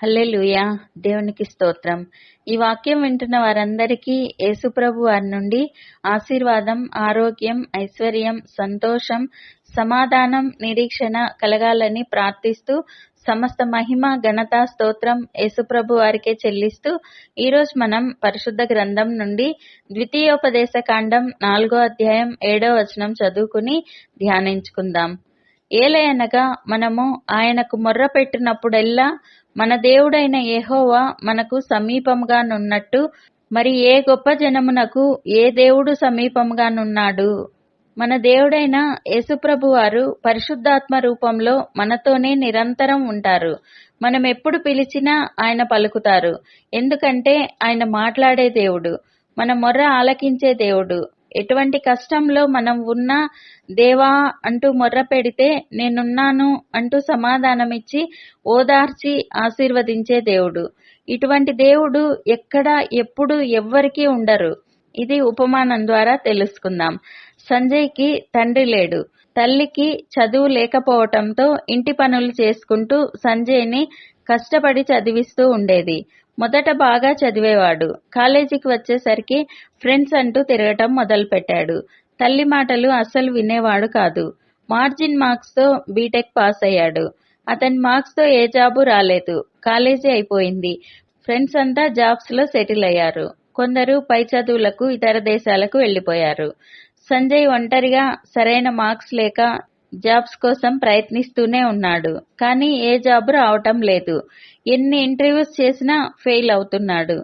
హల్లెలూయా! దేవునికి స్తోత్రం. ఈ వాక్యం వింటున్న వారందరికీ యేసుప్రభు వారి నుండి ఆశీర్వాదం, ఆరోగ్యం, ఐశ్వర్యం, సంతోషం, సమాధానం, నిరీక్షణ కలగాలని ప్రార్థిస్తూ సమస్త మహిమ, ఘనత, స్తోత్రం యేసుప్రభు వారికే చెల్లిస్తూ ఈరోజు మనం పరిశుద్ధ గ్రంథం నుండి ద్వితీయోపదేశ కాండం 4వ అధ్యాయం 7వ వచనం చదువుకుని ధ్యానించుకుందాం. ఏలయనగా మనము ఆయనకు మొర్ర పెట్టినప్పుడెల్లా మన దేవుడైన యెహోవా మనకు సమీపముగానున్నట్టు మరి ఏ గొప్ప జనమునకు ఏ దేవుడు సమీపముగానున్నాడు? మన దేవుడైన యేసుప్రభు వారు పరిశుద్ధాత్మ రూపంలో మనతోనే నిరంతరం ఉంటారు. మనం ఎప్పుడు పిలిచినా ఆయన పలుకుతారు. ఎందుకంటే ఆయన మాట్లాడే దేవుడు, మన మొర్ర ఆలకించే దేవుడు. ఎటువంటి కష్టంలో మనం ఉన్నా దేవా అంటూ మొర్ర పెడితే నేనున్నాను అంటూ సమాధానమిచ్చి ఓదార్చి ఆశీర్వదించే దేవుడు. ఇటువంటి దేవుడు ఎక్కడ ఎప్పుడు ఎవ్వరికీ ఉండరు. ఇది ఉపమానం ద్వారా తెలుసుకుందాం. సంజయ్కి తండ్రి లేడు. తల్లికి చదువు లేకపోవటంతో ఇంటి పనులు చేసుకుంటూ సంజయ్ని కష్టపడి చదివిస్తూ ఉండేది. మొదట బాగా చదివేవాడు. కాలేజీకి వచ్చేసరికి ఫ్రెండ్స్ అంటూ తిరగటం మొదలుపెట్టాడు. తల్లి మాటలు అస్సలు వినేవాడు కాదు. మార్జిన్ మార్క్స్ తో బీటెక్ పాస్ అయ్యాడు. అతని మార్క్స్ తో ఏ జాబు రాలేదు. కాలేజీ అయిపోయింది. ఫ్రెండ్స్ అంతా జాబ్స్ లో సెటిల్ అయ్యారు. కొందరు పై చదువులకు ఇతర దేశాలకు వెళ్లిపోయారు. సంజయ్ ఒంటరిగా సరైన మార్క్స్ లేక జాబ్స్ కోసం ప్రయత్నిస్తూనే ఉన్నాడు. కానీ ఏ జాబ్ రావటం లేదు. ఎన్ని ఇంటర్వ్యూస్ చేసినా ఫెయిల్ అవుతున్నాడు.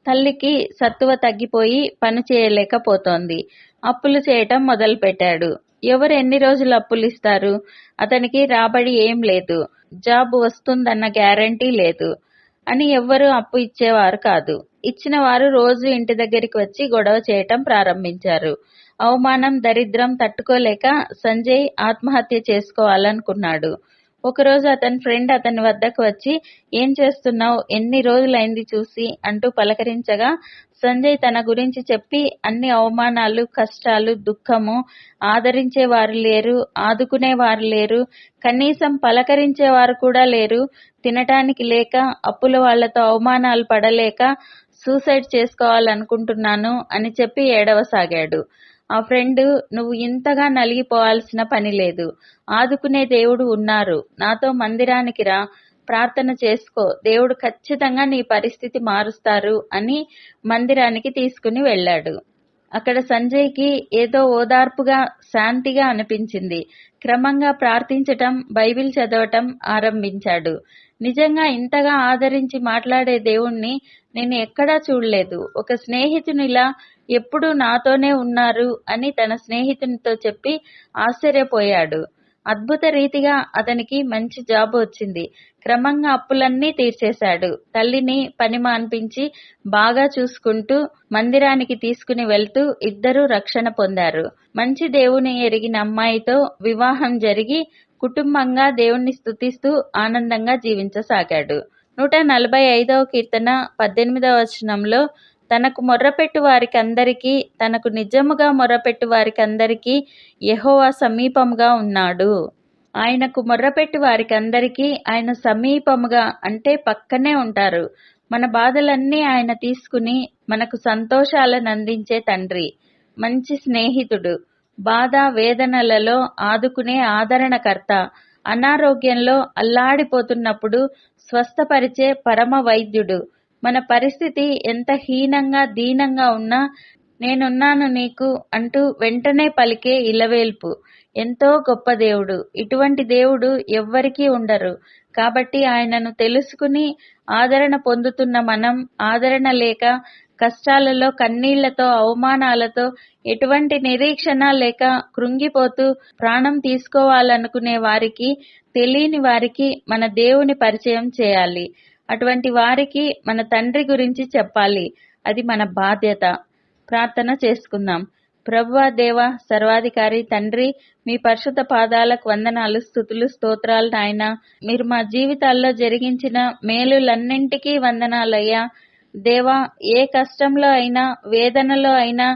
తల్లికి సత్తువ తగ్గిపోయి పని చేయలేకపోతోంది. అప్పులు చేయటం మొదలుపెట్టాడు. ఎవరు ఎన్ని రోజులు అప్పులు ఇస్తారు? అతనికి రాబడి ఏం లేదు. జాబ్ వస్తుందన్న గ్యారంటీ లేదు అని ఎవ్వరూ అప్పు ఇచ్చేవారు కాదు. ఇచ్చిన వారు రోజు ఇంటి దగ్గరికి వచ్చి గొడవ చేయటం ప్రారంభించారు. అవమానం, దరిద్రం తట్టుకోలేక సంజయ్ ఆత్మహత్య చేసుకోవాలనుకున్నాడు. ఒకరోజు అతని ఫ్రెండ్ అతని వద్దకు వచ్చి ఏం చేస్తున్నావు, ఎన్ని రోజులైంది చూసి అంటూ పలకరించగా సంజయ్ తన గురించి చెప్పి అన్ని అవమానాలు, కష్టాలు, దుఃఖము, ఆదరించేవారు లేరు, ఆదుకునేవారు లేరు, కనీసం పలకరించేవారు కూడా లేరు, తినటానికి లేక అప్పుల వాళ్లతో అవమానాలు పడలేక సూసైడ్ చేసుకోవాలనుకుంటున్నాను అని చెప్పి ఏడవసాగాడు. ఆ ఫ్రెండ్, నువ్వు ఇంతగా నలిగిపోవాల్సిన పని లేదు. ఆదుకునే దేవుడు ఉన్నారు. నాతో మందిరానికి రా, ప్రార్థన చేసుకో, దేవుడు ఖచ్చితంగా నీ పరిస్థితి మారుస్తారు అని మందిరానికి తీసుకుని వెళ్ళాడు. అక్కడ సంజయ్కి ఏదో ఓదార్పుగా, శాంతిగా అనిపించింది. క్రమంగా ప్రార్థించటం, బైబిల్ చదవటం ఆరంభించాడు. నిజంగా ఇంతగా ఆదరించి మాట్లాడే దేవుణ్ణి నేను ఎక్కడా చూడలేదు. ఒక స్నేహితునిలా ఎప్పుడూ నాతోనే ఉన్నారు అని తన స్నేహితునితో చెప్పి ఆశ్చర్యపోయాడు. అద్భుత రీతిగా అతనికి మంచి జాబ్ వచ్చింది. క్రమంగా అప్పులన్నీ తీర్చేశాడు. తల్లిని పని మాన్పించి బాగా చూసుకుంటూ మందిరానికి తీసుకుని వెళ్తూ ఇద్దరూ రక్షణ పొందారు. మంచి దేవుని ఎరిగిన అమ్మాయితో వివాహం జరిగి కుటుంబంగా దేవుణ్ణి స్తుతిస్తూ ఆనందంగా జీవించసాగాడు. 145వ కీర్తన 18వ వచనంలో తనకు మొర్రపెట్టు వారికందరికీ, తనకు నిజముగా మొర్రపెట్టు వారికందరికీ యెహోవా సమీపముగా ఉన్నాడు. ఆయనకు మొర్రపెట్టు వారికందరికీ ఆయన సమీపముగా అంటే పక్కనే ఉంటారు. మన బాధలన్నీ ఆయన తీసుకుని మనకు సంతోషాలను అందించే తండ్రి, మంచి స్నేహితుడు, బాధ వేదనలలో ఆదుకునే ఆదరణకర్త, అనారోగ్యంలో అల్లాడిపోతున్నప్పుడు స్వస్థపరిచే పరమ వైద్యుడు. మన పరిస్థితి ఎంత హీనంగా, దీనంగా ఉన్నా నేనున్నాను నీకు అంటూ వెంటనే పలికే ఇలవేల్పు. ఎంతో గొప్ప దేవుడు. ఇటువంటి దేవుడు ఎవ్వరికీ ఉండరు. కాబట్టి ఆయనను తెలుసుకుని ఆదరణ పొందుతున్న మనం, ఆదరణ లేక కష్టాలలో కన్నీళ్లతో, అవమానాలతో, ఎటువంటి నిరీక్షణ లేక కృంగిపోతూ ప్రాణం తీసుకోవాలనుకునే వారికి, తెలియని వారికి మన దేవుని పరిచయం చేయాలి. అటువంటి వారికి మన తండ్రి గురించి చెప్పాలి. అది మన బాధ్యత. ప్రార్థన చేసుకుందాం. ప్రభువా, దేవా, సర్వాధికారి తండ్రి, మీ పరిశుద్ధ పాదాలకు వందనాలు, స్తుతులు, స్తోత్రాలు నాయనా. మీరు మా జీవితాల్లో జరిగించిన మేలులన్నింటికీ వందనాలయ్యా. దేవా, ఏ కష్టంలో అయినా, వేదనలో అయినా,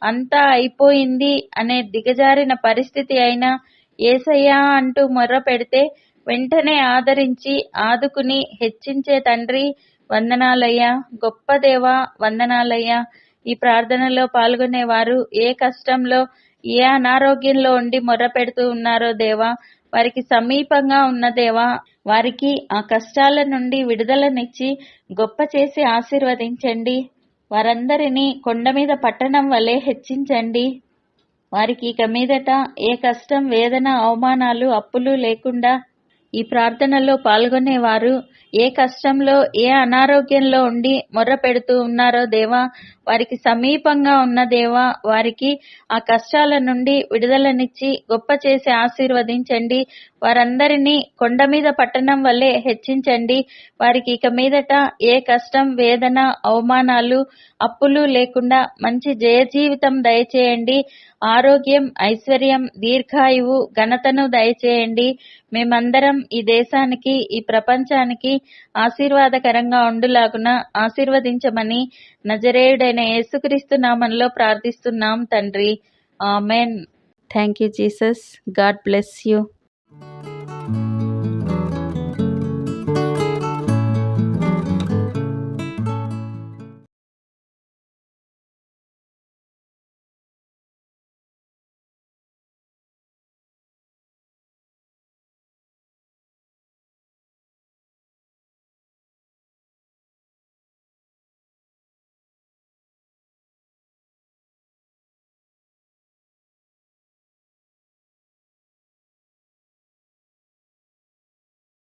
అంతా అయిపోయింది అనే దిగజారిన పరిస్థితి అయినా యేసయ్యా అంటూ మొర్ర పెడితే వెంటనే ఆదరించి ఆదుకుని హెచ్చించే తండ్రి వందనాలయ్యా. గొప్ప దేవా వందనాలయ్యా. ఈ ప్రార్థనలో పాల్గొనేవారు ఏ కష్టంలో ఏ అనారోగ్యంలో ఉండి మొర్ర పెడుతూ ఉన్నారో దేవా, వారికి సమీపంగా ఉన్న దేవా, వారికి ఆ కష్టాల నుండి విడుదలనిచ్చి గొప్ప చేసి ఆశీర్వదించండి. వారందరినీ కొండ మీద పట్టణం వలె హెచ్చించండి. వారికి ఇక మీదట ఏ కష్టం, వేదన, అవమానాలు, అప్పులు లేకుండా ఈ ప్రార్థనలో పాల్గొనేవారు ఏ కష్టంలో ఏ అనారోగ్యంలో ఉండి మొర్ర పెడుతూ ఉన్నారో దేవా, వారికి సమీపంగా ఉన్న దేవా, వారికి ఆ కష్టాల నుండి విడుదలనిచ్చి గొప్ప చేసి ఆశీర్వదించండి. వారందరినీ కొండ మీద పట్టణం వల్లే హెచ్చించండి. వారికి ఇక మీదట ఏ కష్టం, వేదన, అవమానాలు, అప్పులు లేకుండా మంచి జయ జీవితం దయచేయండి. ఆరోగ్యం, ఐశ్వర్యం, దీర్ఘాయువు, ఘనతను దయచేయండి. మేమందరం ఈ దేశానికి, ఈ ప్రపంచానికి ఆశీర్వాదకరంగా ఉండులాగున ఆశీర్వదించమని నజరేయుడైన యేసుక్రీస్తు నామంలో ప్రార్థిస్తున్నాం తండ్రి. Amen. Thank you Jesus. God bless you.